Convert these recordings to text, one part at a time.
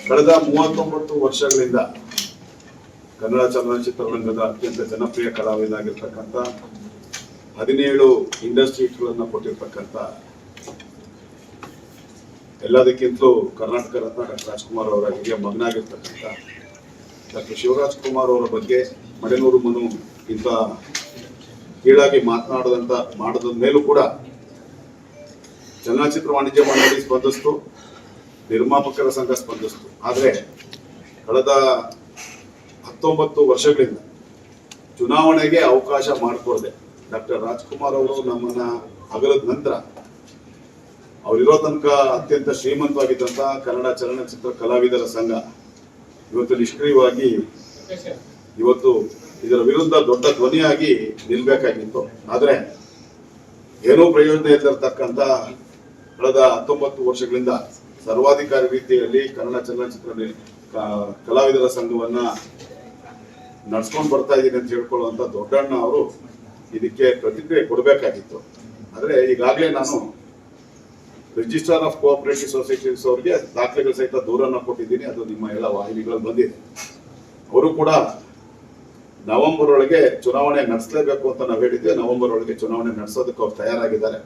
ಕಳೆದ 39 ವರ್ಷಗಳಿಂದ ಕನ್ನಡ ಚಲನಚಿತ್ರರಂಗದ ಅತ್ಯಂತ ಜನಪ್ರಿಯ ಕಲಾವಿದರಾಗಿರ್ತಕ್ಕಂಥ 17 ಇಂಡಸ್ಟ್ರಿ ಹಿಟ್ಗಳನ್ನು ಕೊಟ್ಟಿರ್ತಕ್ಕಂಥ ಎಲ್ಲದಕ್ಕಿಂತಲೂ ಕರ್ನಾಟಕ ರತ್ನ ಡಾಕ್ಟರ್ ರಾಜ್ಕುಮಾರ್ ಅವರ ಹಿರಿಯ ಮಗನಾಗಿರ್ತಕ್ಕಂಥ ಡಾಕ್ಟರ್ ಶಿವರಾಜ್ ಕುಮಾರ್ ಅವರ ಬಗ್ಗೆ ಮಡೆನೂರು ಮನು ಇಂಥ ಕೀಳಾಗಿ ಮಾಡಿದ ಮೇಲೂ ಕೂಡ ಚಲನಚಿತ್ರ ವಾಣಿಜ್ಯ ಮಂಡಳಿ ಸ್ಪಂದಿಸ್ತು, ನಿರ್ಮಾಪಕರ ಸಂಘ ಸ್ಪಂದಿಸ್ತು. ಆದರೆ ಕಳೆದ 19 ವರ್ಷಗಳಿಂದ ಚುನಾವಣೆಗೆ ಅವಕಾಶ ಮಾಡಿಕೊಡದೆ ಡಾಕ್ಟರ್ ರಾಜ್ಕುಮಾರ್ ಅವರು ನಮ್ಮನ್ನ ಅಗಲದ ನಂತರ ಅವರಿರೋ ತನಕ ಅತ್ಯಂತ ಶ್ರೀಮಂತವಾಗಿದ್ದಂಥ ಕನ್ನಡ ಚಲನಚಿತ್ರ ಕಲಾವಿದರ ಸಂಘ ಇವತ್ತು ನಿಷ್ಕ್ರಿಯವಾಗಿ ಇವತ್ತು ಇದರ ವಿರುದ್ಧ ದೊಡ್ಡ ಧ್ವನಿಯಾಗಿ ನಿಲ್ಬೇಕಾಗಿತ್ತು. ಆದರೆ ಏನೂ ಪ್ರಯೋಜನ ಇಲ್ಲದಿರತಕ್ಕಂಥ ಕಳೆದ 19 ವರ್ಷಗಳಿಂದ ಸರ್ವಾಧಿಕಾರಿ ರೀತಿಯಲ್ಲಿ ಕನ್ನಡ ಚಲನಚಿತ್ರ ಕಲಾವಿದರ ಸಂಘವನ್ನ ನಡ್ಸ್ಕೊಂಡು ಬರ್ತಾ ಇದ್ದೀನಿ ಅಂತ ಹೇಳ್ಕೊಳ್ಳುವಂತ ದೊಡ್ಡಣ್ಣ ಅವರು ಇದಕ್ಕೆ ಪ್ರತಿಕ್ರಿಯೆ ಕೊಡಬೇಕಾಗಿತ್ತು. ಆದರೆ ಈಗಾಗಲೇ ನಾನು ರಿಜಿಸ್ಟ್ರಾರ್ ಆಫ್ ಕೋಆಪರೇಟಿವ್ ಸೊಸೈಟೀಸ್ ಅವರಿಗೆ ದಾಖಲೆಗಳ ಸಹಿತ ದೂರನ್ನ ಕೊಟ್ಟಿದ್ದೀನಿ. ಅದು ನಿಮ್ಮ ಎಲ್ಲ ವಾಹಿನಿಗಳಲ್ಲಿ ಬಂದಿದೆ. ಅವರು ಕೂಡ ನವೆಂಬರ್ ಒಳಗೆ ಚುನಾವಣೆ ನಡೆಸಲೇಬೇಕು ಅಂತ ನಾವು ಹೇಳಿದ್ವಿ. ನವೆಂಬರ್ ಒಳಗೆ ಚುನಾವಣೆ ನಡೆಸೋದಕ್ಕೆ ಅವ್ರು ತಯಾರಾಗಿದ್ದಾರೆ.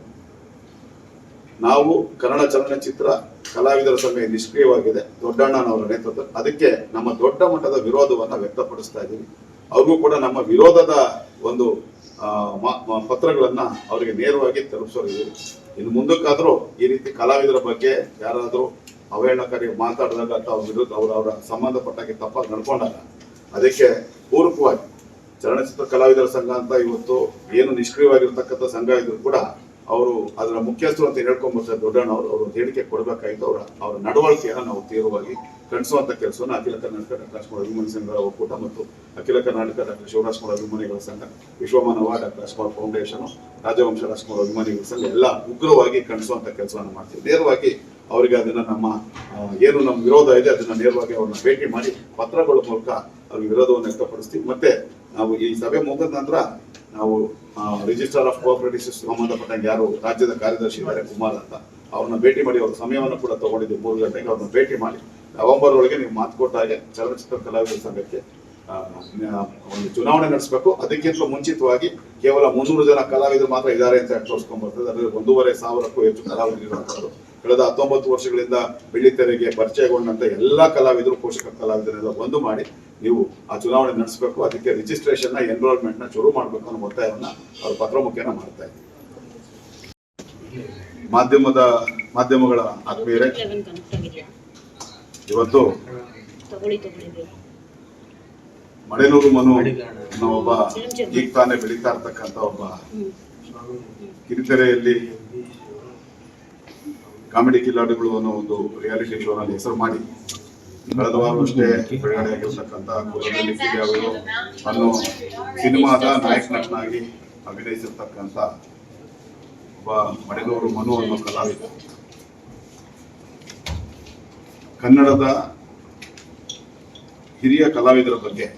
ನಾವು ಕನ್ನಡ ಚಲನಚಿತ್ರ ಕಲಾವಿದರ ಸಂಘ ನಿಷ್ಕ್ರಿಯವಾಗಿದೆ ದೊಡ್ಡಣ್ಣನವರ ನೇತೃತ್ವ. ಅದಕ್ಕೆ ನಮ್ಮ ದೊಡ್ಡ ಮಟ್ಟದ ವಿರೋಧವನ್ನ ವ್ಯಕ್ತಪಡಿಸ್ತಾ ಇದ್ದೀವಿ. ಅವ್ರಿಗೂ ಕೂಡ ನಮ್ಮ ವಿರೋಧದ ಒಂದು ಪತ್ರಗಳನ್ನ ಅವರಿಗೆ ನೇರವಾಗಿ ತಲುಪಿಸೋರಿದ್ದೀವಿ. ಇನ್ನು ಮುಂದಕ್ಕಾದ್ರೂ ಈ ರೀತಿ ಕಲಾವಿದರ ಬಗ್ಗೆ ಯಾರಾದರೂ ಅವಹೇಳನಕಾರಿ ಮಾತಾಡಿದಾಗ ಅಥವಾ ವಿರುದ್ಧ ಅವರ ಸಂಬಂಧಪಟ್ಟಾಗೆ ತಪ್ಪಾಗಿ ನಡ್ಕೊಂಡಾಗ ಅದಕ್ಕೆ ಪೂರಕವಾಗಿ ಚಲನಚಿತ್ರ ಕಲಾವಿದರ ಸಂಘ ಅಂತ ಇವತ್ತು ಏನು ನಿಷ್ಕ್ರಿಯವಾಗಿರ್ತಕ್ಕಂಥ ಸಂಘ ಇದ್ರು ಕೂಡ ಅವರು ಅದರ ಮುಖ್ಯಸ್ಥರು ಅಂತ ಹೇಳ್ಕೊಂಡ್ಬರ್ತಾರೆ ದೊಡ್ಡಣ್ಣ ಅವರು ಹೇಳಿಕೆ ಕೊಡಬೇಕಾಗಿತ್ತು. ಅವರ ನಡವಳಿಕೆಯನ್ನು ನಾವು ತೀವ್ರವಾಗಿ ಖಂಡಿಸುವಂತ ಕೆಲಸವನ್ನು ಅಖಿಲ ಕರ್ನಾಟಕ ಡಾಕ್ಟರ್ ರಾಜ್ಕುಮಾರ್ ಅಭಿಮಾನಿ ಸಂಘಗಳ ಒಕ್ಕೂಟ ಮತ್ತು ಅಖಿಲ ಕರ್ನಾಟಕ ಡಾಕ್ಟರ್ ಶಿವರಾಜ್ ಕುಮಾರ್ ಅಭಿಮಾನಿಗಳ ಸಂಘ, ವಿಶ್ವಮಾನವ ಡಾಕ್ಟರ್ ರಾಜ್ಕುಮಾರ್ ಫೌಂಡೇಶನ್, ರಾಜವಂಶ ರಾಜ್ಕುಮಾರ್ ಅಭಿಮಾನಿಗಳ ಸಂಘ ಎಲ್ಲ ಉಗ್ರವಾಗಿ ಖಂಡಿಸುವಂತ ಕೆಲಸವನ್ನು ಮಾಡ್ತೀವಿ. ನೇರವಾಗಿ ಅವರಿಗೆ ಅದನ್ನ ನಮ್ಮ ಏನು ನಮ್ಮ ವಿರೋಧ ಇದೆ ಅದನ್ನ ನೇರವಾಗಿ ಅವ್ರನ್ನ ಭೇಟಿ ಮಾಡಿ ಪತ್ರಗಳ ಮೂಲಕ ಅವ್ರಿಗೆ ವಿರೋಧವನ್ನು ವ್ಯಕ್ತಪಡಿಸ್ತೀವಿ. ಮತ್ತೆ ನಾವು ಈ ಸಭೆ ಮುಗಿದ ನಂತರ ನಾವು ರಿಜಿಸ್ಟ್ರಾರ್ ಆಫ್ ಕೋಆಪರೇಟಿವ್ ಸಂಬಂಧಪಟ್ಟಂಗೆ ಯಾರು ರಾಜ್ಯದ ಕಾರ್ಯದರ್ಶಿ ಇದ್ದಾರೆ ಕುಮಾರ್ ಅಂತ, ಅವ್ರನ್ನ ಭೇಟಿ ಮಾಡಿ ಅವ್ರ ಸಮಯವನ್ನು ಕೂಡ ತಗೊಂಡಿದ್ದೀವಿ. 3 ಗಂಟೆಗೆ ಅವ್ರನ್ನ ಭೇಟಿ ಮಾಡಿ ನವೆಂಬರ್ ಒಳಗೆ ನೀವು ಮಾತು ಕೊಟ್ಟಾಗೆ ಚಲನಚಿತ್ರ ಕಲಾವಿದರ ಸಂಘಕ್ಕೆ ಒಂದು ಚುನಾವಣೆ ನಡೆಸಬೇಕು. ಅದಕ್ಕಿಂತಲೂ ಮುಂಚಿತವಾಗಿ ಕೇವಲ 300 ಜನ ಕಲಾವಿದರು ಮಾತ್ರ ಇದ್ದಾರೆ ಅಂತ ತೋರಿಸ್ಕೊಂಡ್ ಬರ್ತದೆ. ಅದರಲ್ಲಿ 1,500ಕ್ಕೂ ಹೆಚ್ಚು ಕಲಾವಿದರು ಕಳೆದ 19 ವರ್ಷಗಳಿಂದ ಬೆಳ್ಳಿತೆರೆಗೆ ಪರಿಚಯಗೊಂಡಂತ ಎಲ್ಲಾ ಕಲಾವಿದರು, ಪೋಷಕ ಕಲಾವಿದರೆಲ್ಲ ಒಂದು ಮಾಡಿ ನೀವು ಆ ಚುನಾವಣೆ ನಡೆಸಬೇಕು. ಅದಕ್ಕೆ ರಿಜಿಸ್ಟ್ರೇಷನ್ ಎನ್ರೋಲ್ಮೆಂಟ್ ನ ಶುರು ಮಾಡಬೇಕು ಅನ್ನೋ ಒತ್ತಾಯವನ್ನ ಅವ್ರ ಪತ್ರ ಮುಖೇನ ಮಾಡ್ತಾ ಇದ್ದೀವಿ. ಮಾಧ್ಯಮಗಳ ಆತ್ಮೀಯರೇ, ಇವತ್ತು ಮಡೆನೂರು ಮನು ಅನ್ನೋ ಒಬ್ಬ ಈಗ ತಾನೇ ಬೆಳೀತಾ ಇರ್ತಕ್ಕಂಥ ಒಬ್ಬ ಕಿರಿತೆರೆಯಲ್ಲಿ ಕಾಮಿಡಿ ಕಿಲಾಡಿಗಳು ಅನ್ನೋ ಒಂದು ರಿಯಾಲಿಟಿ ಶೋನಲ್ಲಿ ಹೆಸರು ಮಾಡಿ ಕಳೆದ ವಾರವಷ್ಟೇ ಬಿಡುಗಡೆ ಆಗಿರ್ತಕ್ಕಂಥ ಕುಲದಲ್ಲಿ ಕಿರಿಯವರು ಅನ್ನೋ ಸಿನಿಮಾದ ನಾಯಕ ನಟನಾಗಿ ಅಭಿನಯಿಸಿರ್ತಕ್ಕಂಥ ಒಬ್ಬ ಮಡೆನೂರು ಮನು ಅನ್ನೋ ಕಲಾವಿದ ಕನ್ನಡದ ಹಿರಿಯ ಕಲಾವಿದರ ಬಗ್ಗೆ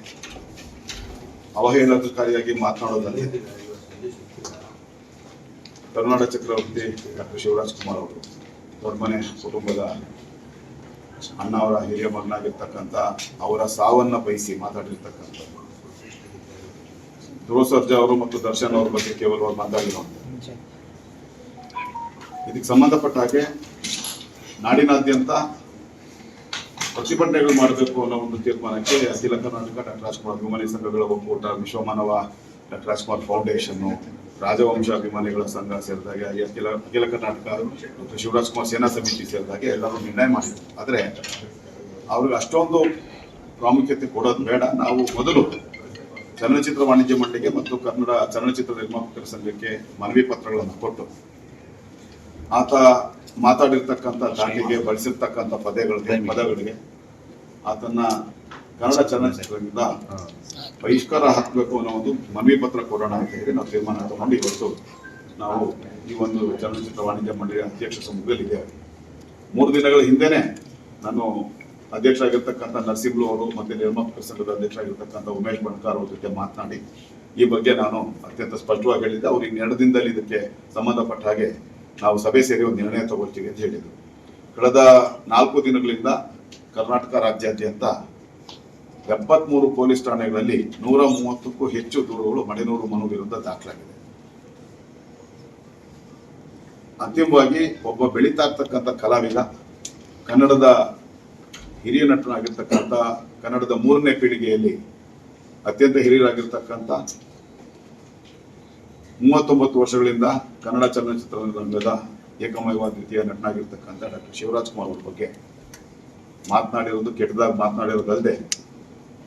ಅವಹೇಳನಕಾರಿಯಾಗಿ ಮಾತನಾಡೋದಲ್ಲಿ ಕರ್ನಾಟಕ ಚಕ್ರವರ್ತಿ ಡಾಕ್ಟರ್ ಶಿವರಾಜ್ ಕುಮಾರ್ ಅವರು ದೊಡ್ಡಮನೆ ಕುಟುಂಬದ ಅಣ್ಣ ಅವರ ಹಿರಿಯ ಮಗನಾಗಿರ್ತಕ್ಕಂಥ ಅವರ ಸಾವನ್ನ ಬಯಸಿ ಮಾತಾಡಿರ್ತಕ್ಕಂಥ ಧ್ರುವ ಸರ್ಜಾ ಅವರು ಮತ್ತು ದರ್ಶನ್ ಅವರ ಬಗ್ಗೆ ಕೇವಲ ಮಾತಾಡಿರೋ ಇದಕ್ಕೆ ಸಂಬಂಧಪಟ್ಟ ಹಾಗೆ ನಾಡಿನಾದ್ಯಂತ ಪ್ರತಿಭಟನೆಗಳು ಮಾಡಬೇಕು ಅನ್ನೋ ಒಂದು ತೀರ್ಮಾನಕ್ಕೆ ಅಖಿಲ ಕರ್ನಾಟಕ ಡಾಕ್ಟರ್ ರಾಜ್ಕುಮಾರ್ ಅಭಿಮಾನಿ ಸಂಘಗಳ ಒಕ್ಕೂಟ, ವಿಶ್ವಮಾನವ ಡಾಕ್ಟರ್ ರಾಜ್ಕುಮಾರ್ ಫೌಂಡೇಶನ್, ರಾಜವಂಶ ಅಭಿಮಾನಿಗಳ ಸಂಘ ಸೇರಿದಾಗೆ ಅಖಿಲ ಕರ್ನಾಟಕ ಡಾಕ್ಟರ್ ಶಿವರಾಜ್ ಕುಮಾರ್ ಸೇನಾ ಸಮಿತಿ ಸೇರಿದಾಗೆ ಎಲ್ಲರೂ ನಿರ್ಣಯ ಮಾಡಿದ್ರು. ಆದರೆ ಅವ್ರಿಗೆ ಅಷ್ಟೊಂದು ಪ್ರಾಮುಖ್ಯತೆ ಕೊಡೋದು ಬೇಡ. ನಾವು ಮೊದಲು ಚಲನಚಿತ್ರ ವಾಣಿಜ್ಯ ಮಂಡಳಿಗೆ ಮತ್ತು ಕನ್ನಡ ಚಲನಚಿತ್ರ ನಿರ್ಮಾಪಕರ ಸಂಘಕ್ಕೆ ಮನವಿ ಪತ್ರಗಳನ್ನು ಕೊಟ್ಟು ಆತ ಮಾತಾಡಿರ್ತಕ್ಕಂಥ ದಾಖಲೆಗೆ ಬಳಸಿರ್ತಕ್ಕಂಥ ಪದಗಳಿಗೆ ಆತನ್ನ ಕನ್ನಡ ಚಲನಚಿತ್ರದಿಂದ ಬಹಿಷ್ಕಾರ ಹಾಕಬೇಕು ಅನ್ನೋ ಒಂದು ಮನವಿ ಪತ್ರ ಕೊಡೋಣ ಅಂತ ಹೇಳಿ ನಾವು ತೀರ್ಮಾನ ತಗೊಂಡು ಇವತ್ತು ನಾವು ಈ ಒಂದು ಚಲನಚಿತ್ರ ವಾಣಿಜ್ಯ ಮಂಡಳಿಯ ಅಧ್ಯಕ್ಷ ಸಮ್ಮುಖದಲ್ಲಿದ್ದೇವೆ. 3 ದಿನಗಳ ಹಿಂದೆನೆ ನಾನು ಅಧ್ಯಕ್ಷ ಆಗಿರ್ತಕ್ಕಂಥ ನರಸಿಂಹಲು ಅವರು ಮತ್ತೆ ನಿರ್ಮಾಪಕರ ಸಂಘದ ಅಧ್ಯಕ್ಷ ಆಗಿರ್ತಕ್ಕಂಥ ಉಮೇಶ್ ಬಣ್ಕಾರ್ ಅವ್ರ ಜೊತೆ ಮಾತನಾಡಿ ಈ ಬಗ್ಗೆ ನಾನು ಅತ್ಯಂತ ಸ್ಪಷ್ಟವಾಗಿ ಹೇಳಿದ್ದೆ. ಅವ್ರಿಗೆ 2 ದಿನದಲ್ಲಿ ಇದಕ್ಕೆ ಸಂಬಂಧಪಟ್ಟ ಹಾಗೆ ನಾವು ಸಭೆ ಸೇರಿ ಒಂದು ನಿರ್ಣಯ ತಗೊಳ್ತೀವಿ ಅಂತ ಹೇಳಿದ್ರು. ಕಳೆದ 4 ದಿನಗಳಿಂದ ಕರ್ನಾಟಕ ರಾಜ್ಯಾದ್ಯಂತ 73 ಪೊಲೀಸ್ ಠಾಣೆಗಳಲ್ಲಿ 130ಕ್ಕೂ ಹೆಚ್ಚು ದೂರುಗಳು ಮಡೆನೂರು ಮನು ವಿರುದ್ಧ ದಾಖಲಾಗಿದೆ. ಅಂತಿಮವಾಗಿ ಒಬ್ಬ ಬೆಳೀತಾ ಇರ್ತಕ್ಕಂಥ ಕಲಾವಿದ, ಕನ್ನಡದ ಹಿರಿಯ ನಟನಾಗಿರ್ತಕ್ಕಂಥ, ಕನ್ನಡದ 3ನೇ ಪೀಳಿಗೆಯಲ್ಲಿ ಅತ್ಯಂತ ಹಿರಿಯರಾಗಿರ್ತಕ್ಕಂಥ 39 ವರ್ಷಗಳಿಂದ ಕನ್ನಡ ಚಲನಚಿತ್ರರಂಗದ ಏಕಮೇವಾದ್ವಿತೀಯ ನಟನಾಗಿರ್ತಕ್ಕಂಥ ಡಾಕ್ಟರ್ ಶಿವರಾಜ್ ಕುಮಾರ್ ಅವರ ಬಗ್ಗೆ ಮಾತನಾಡಿರೋದು, ಕೆಟ್ಟದಾಗಿ ಮಾತನಾಡಿರೋದಲ್ಲದೆ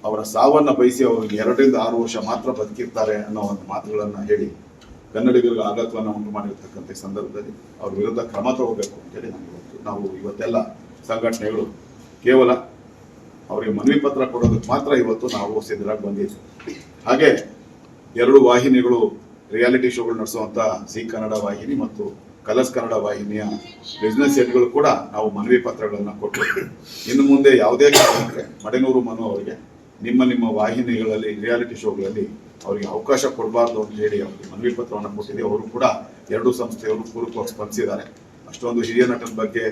ಅವರ ಸಾವನ್ನ ಬಯಸಿ ಅವರಿಗೆ 2 ರಿಂದ 6 ವರ್ಷ ಮಾತ್ರ ಬದುಕಿರ್ತಾರೆ ಅನ್ನೋ ಒಂದು ಮಾತುಗಳನ್ನು ಹೇಳಿ ಕನ್ನಡಿಗರಿಗೆ ಆಘಾತವನ್ನು ಉಂಟು ಮಾಡಿರ್ತಕ್ಕಂಥ ಸಂದರ್ಭದಲ್ಲಿ ಅವ್ರ ವಿರುದ್ಧ ಕ್ರಮ ತಗೋಬೇಕು ಅಂತೇಳಿ ನಾವು ಇವತ್ತೆಲ್ಲ ಸಂಘಟನೆಗಳು ಕೇವಲ ಅವರಿಗೆ ಮನವಿ ಪತ್ರ ಕೊಡೋದಕ್ಕೆ ಮಾತ್ರ ಇವತ್ತು ನಾವು ಸಿದ್ಧರಾಗಿ ಬಂದಿದ್ದೀವಿ. ಹಾಗೆ 2 ವಾಹಿನಿಗಳು ರಿಯಾಲಿಟಿ ಶೋಗಳು ನಡೆಸುವಂಥ ಸಿ ಕನ್ನಡ ವಾಹಿನಿ ಮತ್ತು ಕಲರ್ಸ್ ಕನ್ನಡ ವಾಹಿನಿಯ ಬಿಸ್ನೆಸ್ ಹೆಡ್ಗಳು ಕೂಡ ನಾವು ಮನವಿ ಪತ್ರಗಳನ್ನು ಕೊಟ್ಟು ಇನ್ನು ಮುಂದೆ ಯಾವುದೇ ಕಾರಣಕ್ಕೆ ಮಡೆನೂರು ಮನು ಅವರಿಗೆ ನಿಮ್ಮ ವಾಹಿನಿಗಳಲ್ಲಿ ರಿಯಾಲಿಟಿ ಶೋಗಳಲ್ಲಿ ಅವರಿಗೆ ಅವಕಾಶ ಕೊಡಬಾರ್ದು ಅಂತ ಹೇಳಿ ಅವರಿಗೆ ಮನವಿ ಪತ್ರವನ್ನು ಕೊಟ್ಟಿದ್ದೀವಿ. ಅವರು ಕೂಡ 2 ಸಂಸ್ಥೆಯವರು ಪೂರಕವಾಗಿ ಸ್ಪಂದಿಸಿದ್ದಾರೆ. ಅಷ್ಟೊಂದು ಹಿರಿಯ ನಟನ ಬಗ್ಗೆ,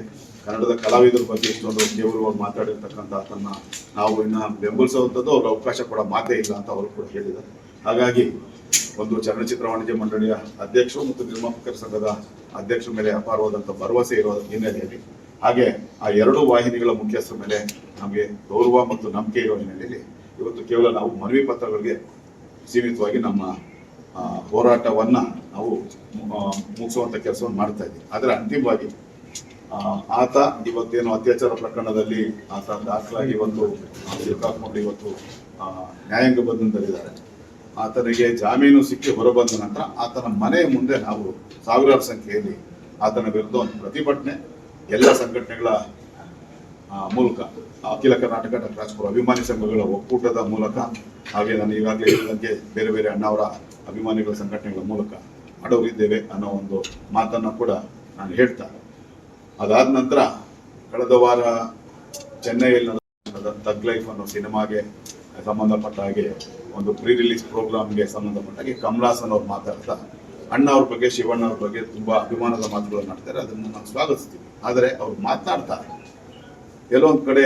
ಕನ್ನಡದ ಕಲಾವಿದರ ಬಗ್ಗೆ ಇಷ್ಟೊಂದು ಕೇವಲವಾಗಿ ಮಾತಾಡಿರ್ತಕ್ಕಂಥ ಅದನ್ನ ನಾವು ಇನ್ನು ಬೆಂಬಲಿಸುವಂಥದ್ದು ಅವ್ರಿಗೆ ಅವಕಾಶ ಕೊಡೋ ಮಾತೇ ಇಲ್ಲ ಅಂತ ಅವರು ಕೂಡ ಹೇಳಿದ್ದಾರೆ. ಹಾಗಾಗಿ ಒಂದು ಚಲನಚಿತ್ರ ವಾಣಿಜ್ಯ ಮಂಡಳಿಯ ಅಧ್ಯಕ್ಷರು ಮತ್ತು ನಿರ್ಮಾಪಕರ ಸಂಘದ ಅಧ್ಯಕ್ಷರ ಮೇಲೆ ಅಪಾರವಾದಂಥ ಭರವಸೆ ಇರೋ ಹಿನ್ನೆಲೆಯಲ್ಲಿ, ಹಾಗೆ ಆ 2 ವಾಹಿನಿಗಳ ಮುಖ್ಯಸ್ಥರ ಮೇಲೆ ನಮಗೆ ಗೌರವ ಮತ್ತು ನಂಬಿಕೆ ಇರೋ ಹಿನ್ನೆಲೆಯಲ್ಲಿ ಇವತ್ತು ಕೇವಲ ನಾವು ಮನವಿ ಪತ್ರಗಳಿಗೆ ಸೀಮಿತವಾಗಿ ನಮ್ಮ ಹೋರಾಟವನ್ನ ನಾವು ಮುಗಿಸುವಂತ ಕೆಲಸವನ್ನು ಮಾಡ್ತಾ ಇದ್ದೀವಿ. ಆದರೆ ಅಂತಿಮವಾಗಿ ಆತ ಇವತ್ತೇನು ಅತ್ಯಾಚಾರ ಪ್ರಕರಣದಲ್ಲಿ ಆತ ದಾಖಲಾಗಿ ಇವತ್ತು ಸಿಕ್ಕಾಕೊಂಡು ಇವತ್ತು ನ್ಯಾಯಾಂಗ ಬಂಧನದಲ್ಲಿದ್ದಾರೆ. ಆತನಿಗೆ ಜಾಮೀನು ಸಿಕ್ಕಿ ಹೊರಬಂದ ನಂತರ ಆತನ ಮನೆಯ ಮುಂದೆ ನಾವು ಸಾವಿರಾರು ಸಂಖ್ಯೆಯಲ್ಲಿ ಆತನ ವಿರುದ್ಧ ಒಂದು ಪ್ರತಿಭಟನೆ ಎಲ್ಲ ಸಂಘಟನೆಗಳ ಮೂಲಕ, ಅಖಿಲ ಕರ್ನಾಟಕ ಡಾಕ್ಟರ್ ರಾಜ್ಕುಮಾರ್ ಅಭಿಮಾನಿ ಸಂಘಗಳ ಒಕ್ಕೂಟದ ಮೂಲಕ, ಹಾಗೆ ನಾನು ಈಗಾಗಲೇ ಹೇಳಿದಂತೆ ಬೇರೆ ಬೇರೆ ಅಣ್ಣವರ ಅಭಿಮಾನಿಗಳ ಸಂಘಟನೆಗಳ ಮೂಲಕ ಮಾಡೋರಿದ್ದೇವೆ ಅನ್ನೋ ಒಂದು ಮಾತನ್ನು ಕೂಡ ನಾನು ಹೇಳ್ತಾ, ಅದಾದ ನಂತರ ಕಳೆದ ವಾರ ಚೆನ್ನೈಯಲ್ಲಿ ನಡೆದ ಥಗ್ ಲೈಫ್ ಅನ್ನೋ ಸಿನಿಮಾಗೆ ಸಂಬಂಧಪಟ್ಟ ಹಾಗೆ ಒಂದು ಪ್ರೀ ರಿಲೀಸ್ ಪ್ರೋಗ್ರಾಮ್ಗೆ ಸಂಬಂಧಪಟ್ಟ ಹಾಗೆ ಕಮಲಾಸನ್ ಅವ್ರು ಮಾತಾಡ್ತಾ ಅಣ್ಣ ಅವ್ರ ಬಗ್ಗೆ, ಶಿವಣ್ಣ ಅವ್ರ ಬಗ್ಗೆ ತುಂಬಾ ಅಭಿಮಾನದ ಮಾತುಗಳನ್ನು ಮಾಡ್ತಾರೆ. ಅದನ್ನು ನಾವು ಸ್ವಾಗತಿಸ್ತೀವಿ. ಆದರೆ ಅವ್ರು ಮಾತನಾಡ್ತಾ ಎಲ್ಲೊಂದ್ ಕಡೆ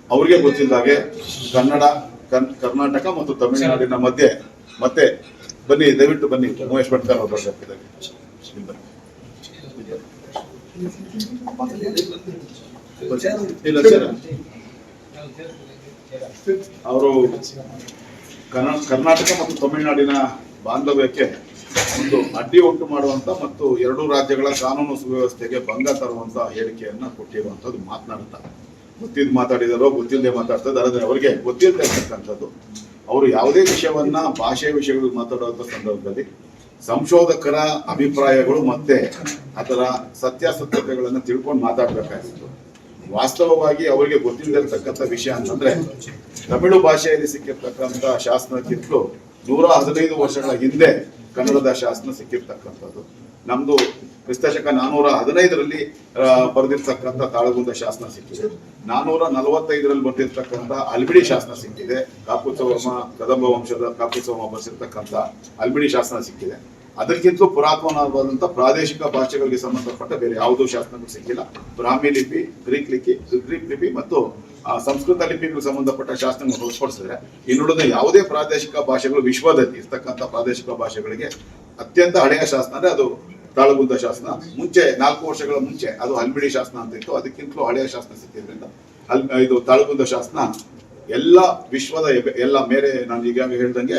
ಅವ್ರಿಗೆ ಗೊತ್ತಿದ್ದಾಗೆ ಕರ್ನಾಟಕ ಮತ್ತು ತಮಿಳುನಾಡಿನ ಮಧ್ಯೆ ಮತ್ತೆ ಬನ್ನಿ, ದಯವಿಟ್ಟು ಬನ್ನಿ, ಉಮೇಶ್ ಭಟ್ಕರ್ ಅವರು ಬರ್ತಿದ್ದಾರೆ. ಅವರು ಕರ್ನಾಟಕ ಮತ್ತು ತಮಿಳುನಾಡಿನ ಬಾಂಧವ್ಯಕ್ಕೆ ಒಂದು ಅಡ್ಡಿ ಉಂಟು ಮಾಡುವಂತ ಮತ್ತು 2 ರಾಜ್ಯಗಳ ಕಾನೂನು ಸುವ್ಯವಸ್ಥೆಗೆ ಭಂಗ ತರುವಂತ ಹೇಳಿಕೆಯನ್ನ ಕೊಟ್ಟಿರುವಂತದ್ದು ಮಾತನಾಡ್ತಾರೆ. ಗೊತ್ತಿದ್ದು ಮಾತಾಡಿದಾರೋ ಗೊತ್ತಿಲ್ಲದೆ ಮಾತಾಡ್ತಾರೆ. ಆದರೆ ಅವರಿಗೆ ಗೊತ್ತಿಲ್ಲದೆ ಇರ್ತಕ್ಕಂಥದ್ದು, ಅವರು ಯಾವುದೇ ವಿಷಯವನ್ನ ಭಾಷೆಯ ವಿಷಯಗಳು ಮಾತಾಡುವಂತ ಸಂದರ್ಭದಲ್ಲಿ ಸಂಶೋಧಕರ ಅಭಿಪ್ರಾಯಗಳು ಮತ್ತೆ ಅದರ ಸತ್ಯಾಸತ್ಯತೆಗಳನ್ನು ತಿಳ್ಕೊಂಡು ಮಾತಾಡಬೇಕಾಗಿತ್ತು. ವಾಸ್ತವವಾಗಿ ಅವರಿಗೆ ಗೊತ್ತಿಲ್ಲದಿರ್ತಕ್ಕಂಥ ವಿಷಯ ಅಂತಂದ್ರೆ, ತಮಿಳು ಭಾಷೆಯಲ್ಲಿ ಸಿಕ್ಕಿರ್ತಕ್ಕಂಥ ಶಾಸನಕ್ಕಿಂತಲೂ 115 ವರ್ಷಗಳ ಹಿಂದೆ ಕನ್ನಡದ ಶಾಸನ ಸಿಕ್ಕಿರ್ತಕ್ಕಂಥದ್ದು. ನಮ್ದು ಕ್ರಿಸ್ತಶಕ 415ರಲ್ಲಿ ಬರೆದಿರ್ತಕ್ಕಂಥ ತಾಳಗುಂದ ಶಾಸನ ಸಿಕ್ಕಿದೆ. 445ರಲ್ಲಿ ಬರೆದಿರ್ತಕ್ಕಂಥ ಅಲ್ಬಿಡಿ ಶಾಸನ ಸಿಕ್ಕಿದೆ. ಕಾಪುತ್ಸವರ್ಮ, ಕದಂಬ ವಂಶದ ಕಾಪುತ್ಸವರ್ಮ ಬರೆಸಿರ್ತಕ್ಕಂಥ ಅಲ್ಬಿಡಿ ಶಾಸನ ಸಿಕ್ಕಿದೆ. ಅದಕ್ಕಿಂತಲೂ ಪುರಾತನವಾದಂಥ ಪ್ರಾದೇಶಿಕ ಭಾಷೆಗಳಿಗೆ ಸಂಬಂಧಪಟ್ಟ ಬೇರೆ ಯಾವುದೂ ಶಾಸನಗಳು ಸಿಕ್ಕಿಲ್ಲ. ಬ್ರಾಹ್ಮಿ ಲಿಪಿ, ಗ್ರೀಕ್ ಲಿಪಿ ಮತ್ತು ಸಂಸ್ಕೃತ ಲಿಪಿಗಳಿಗೆ ಸಂಬಂಧಪಟ್ಟ ಶಾಸನಗಳು ಹೊರತುಪಡಿಸಿದ್ರೆ ಇನ್ನುಳಿದ ಯಾವುದೇ ಪ್ರಾದೇಶಿಕ ಭಾಷೆಗಳು ವಿಶ್ವದಲ್ಲಿ ಇರ್ತಕ್ಕಂಥ ಪ್ರಾದೇಶಿಕ ಭಾಷೆಗಳಿಗೆ ಅತ್ಯಂತ ಹಳೆಯ ಶಾಸನ ಅಂದ್ರೆ ಅದು ತಾಳಗುಂದ ಶಾಸನ. ಮುಂಚೆ 4 ವರ್ಷಗಳ ಮುಂಚೆ ಅದು ಅಲ್ಬಿಡಿ ಶಾಸನ ಅಂತ ಇತ್ತು. ಅದಕ್ಕಿಂತಲೂ ಹಳೆಯ ಶಾಸನ ಸಿಕ್ಕಿದ್ರಿಂದ ಇದು ತಾಳಗುಂದ ಶಾಸನ ಎಲ್ಲ ವಿಶ್ವದ ಎಲ್ಲ ಮೇರೆ, ನಾನು ಈಗಾಗಲೇ ಹೇಳ್ದಂಗೆ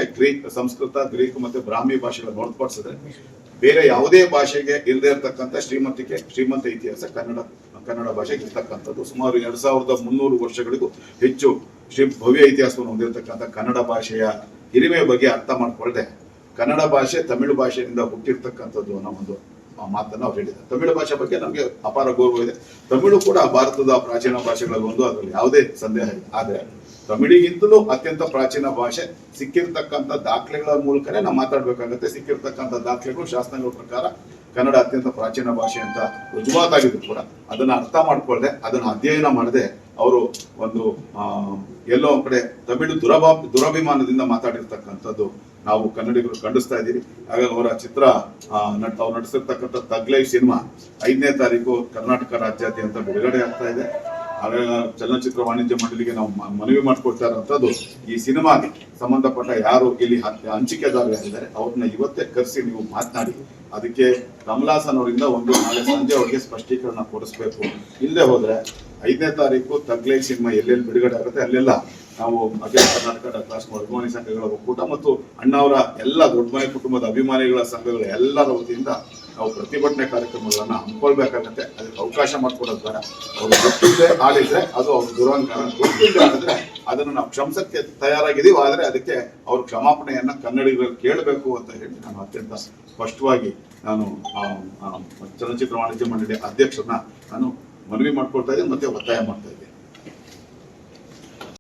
ಸಂಸ್ಕೃತ, ಗ್ರೀಕ್ ಮತ್ತೆ ಬ್ರಾಹ್ಮಿ ಭಾಷೆಗಳನ್ನು ಹೊರತುಪಡಿಸಿದ್ರೆ ಬೇರೆ ಯಾವುದೇ ಭಾಷೆಗೆ ಇಲ್ಲದೆ ಇರತಕ್ಕಂಥ ಶ್ರೀಮಂತ ಇತಿಹಾಸ ಕನ್ನಡ ಭಾಷೆಗೆ ಇರ್ತಕ್ಕಂಥದ್ದು. ಸುಮಾರು 2300 ವರ್ಷಗಳಿಗೂ ಹೆಚ್ಚು ಭವ್ಯ ಇತಿಹಾಸವನ್ನು ಹೊಂದಿರತಕ್ಕಂಥ ಕನ್ನಡ ಭಾಷೆಯ ಹಿರಿಮೆಯ ಬಗ್ಗೆ ಅರ್ಥ ಮಾಡ್ಕೊಳ್ಳದೆ ಕನ್ನಡ ಭಾಷೆ ತಮಿಳು ಭಾಷೆಯಿಂದ ಹುಟ್ಟಿರ್ತಕ್ಕಂಥದ್ದು ಅನ್ನೋ ಒಂದು ಮಾತನ್ನು ಅವ್ರು ಹೇಳಿದ್ದಾರೆ. ತಮಿಳು ಭಾಷೆ ಬಗ್ಗೆ ನಮಗೆ ಅಪಾರ ಗೌರವ ಇದೆ. ತಮಿಳು ಕೂಡ ಭಾರತದ ಪ್ರಾಚೀನ ಭಾಷೆಗಳಲ್ಲಿ ಒಂದು, ಅದರಲ್ಲಿ ಯಾವುದೇ ಸಂದೇಹ ಇಲ್ಲ. ಆದರೆ ತಮಿಳಿಗಿಂತಲೂ ಅತ್ಯಂತ ಪ್ರಾಚೀನ ಭಾಷೆ, ಸಿಕ್ಕಿರ್ತಕ್ಕಂಥ ದಾಖಲೆಗಳ ಮೂಲಕನೇ ನಾವು ಮಾತಾಡ್ಬೇಕಾಗತ್ತೆ. ಸಿಕ್ಕಿರ್ತಕ್ಕಂಥ ದಾಖಲೆಗಳು, ಶಾಸನಗಳ ಪ್ರಕಾರ ಕನ್ನಡ ಅತ್ಯಂತ ಪ್ರಾಚೀನ ಭಾಷೆ ಅಂತ ರುಜುವಾತಾಗಿದ್ರು ಕೂಡ ಅದನ್ನ ಅರ್ಥ ಮಾಡ್ಕೊಳ್ಳದೆ, ಅದನ್ನ ಅಧ್ಯಯನ ಮಾಡದೆ ಅವರು ಒಂದು ಎಲ್ಲೋ ಒಂದ್ ಕಡೆ ತಮಿಳು ದುರಭಿಮಾನದಿಂದ ಮಾತಾಡಿರ್ತಕ್ಕಂಥದ್ದು ನಾವು ಕನ್ನಡಿಗರು ಖಂಡಿಸ್ತಾ ಇದ್ದೀವಿ. ಹಾಗಾಗಿ ಅವರ ಚಿತ್ರ ಅವ್ರು ನಡೆಸಿರ್ತಕ್ಕಂಥ ತಗ್ ಲೈಫ್ ಸಿನಿಮಾ 5ನೇ ತಾರೀಕು ಕರ್ನಾಟಕ ರಾಜ್ಯಾದ್ಯಂತ ಬಿಡುಗಡೆ ಆಗ್ತಾ ಇದೆ. ಹಾಗಾಗಿ ಚಲನಚಿತ್ರ ವಾಣಿಜ್ಯ ಮಂಡಳಿಗೆ ನಾವು ಮನವಿ ಮಾಡ್ಕೊಳ್ತಾ ಇರೋಂಥದ್ದು, ಈ ಸಿನಿಮಾಗೆ ಸಂಬಂಧಪಟ್ಟ ಯಾರು ಇಲ್ಲಿ ಹಂಚಿಕೆದಾರರಿದ್ದಾರೆ ಅವ್ರನ್ನ ಇವತ್ತೇ ಕರೆಸಿ ನೀವು ಮಾತನಾಡಿ, ಅದಕ್ಕೆ ಕಮಲಾಸನ್ ಅವರಿಂದ ನಾಳೆ ಸಂಜೆ ಅವ್ರಿಗೆ ಸ್ಪಷ್ಟೀಕರಣ ಕೊಡಿಸ್ಬೇಕು. ಇಲ್ಲದೆ ಹೋದ್ರೆ 5ನೇ ತಾರೀಕು ತಗ್ ಲೈಫ್ ಸಿನಿಮಾ ಎಲ್ಲೆಲ್ಲಿ ಬಿಡುಗಡೆ ಆಗುತ್ತೆ ಅಲ್ಲೆಲ್ಲ ನಾವು ಅಖಿಲ ಕರ್ನಾಟಕ ಡಾಕ್ಟರ್ಸ್ ಅಭಿಮಾನಿ ಸಂಘಗಳ ಒಕ್ಕೂಟ ಮತ್ತು ಅಣ್ಣವರ ಎಲ್ಲ ದೊಡ್ಡಮನೆ ಕುಟುಂಬದ ಅಭಿಮಾನಿಗಳ ಸಂಘಗಳ ಎಲ್ಲರ ವತಿಯಿಂದ ನಾವು ಪ್ರತಿಭಟನೆ ಕಾರ್ಯಕ್ರಮಗಳನ್ನ ಹಮ್ಮಿಕೊಳ್ಬೇಕಾಗತ್ತೆ. ಅದಕ್ಕೆ ಅವಕಾಶ ಮಾಡಿಕೊಡೋದು ಬೇಡ. ಅವ್ರು ಗೊತ್ತಿಲ್ಲದೆ ಆಡಿದ್ರೆ ಅದು ಅವ್ರ ದುರಹಂಕಾರ, ಗೊತ್ತಿಲ್ಲದೆ ಆಡಿದ್ರೆ ಅದನ್ನು ನಾವು ಕ್ಷಮಿಸಕ್ಕೆ ತಯಾರಾಗಿದ್ದೀವಿ. ಆದರೆ ಅದಕ್ಕೆ ಅವ್ರ ಕ್ಷಮಾಪಣೆಯನ್ನ ಕನ್ನಡಿಗರಲ್ಲಿ ಕೇಳಬೇಕು ಅಂತ ಹೇಳಿ ನಾನು ಅತ್ಯಂತ ಸ್ಪಷ್ಟವಾಗಿ ನಾನು ಚಲನಚಿತ್ರ ವಾಣಿಜ್ಯ ಮಂಡಳಿ ಅಧ್ಯಕ್ಷರನ್ನ ನಾನು ಮನವಿ ಮಾಡ್ಕೊಳ್ತಾ ಇದ್ದೀನಿ ಮತ್ತೆ ಒತ್ತಾಯ ಮಾಡ್ತಾ ಇದ್ದೀನಿ.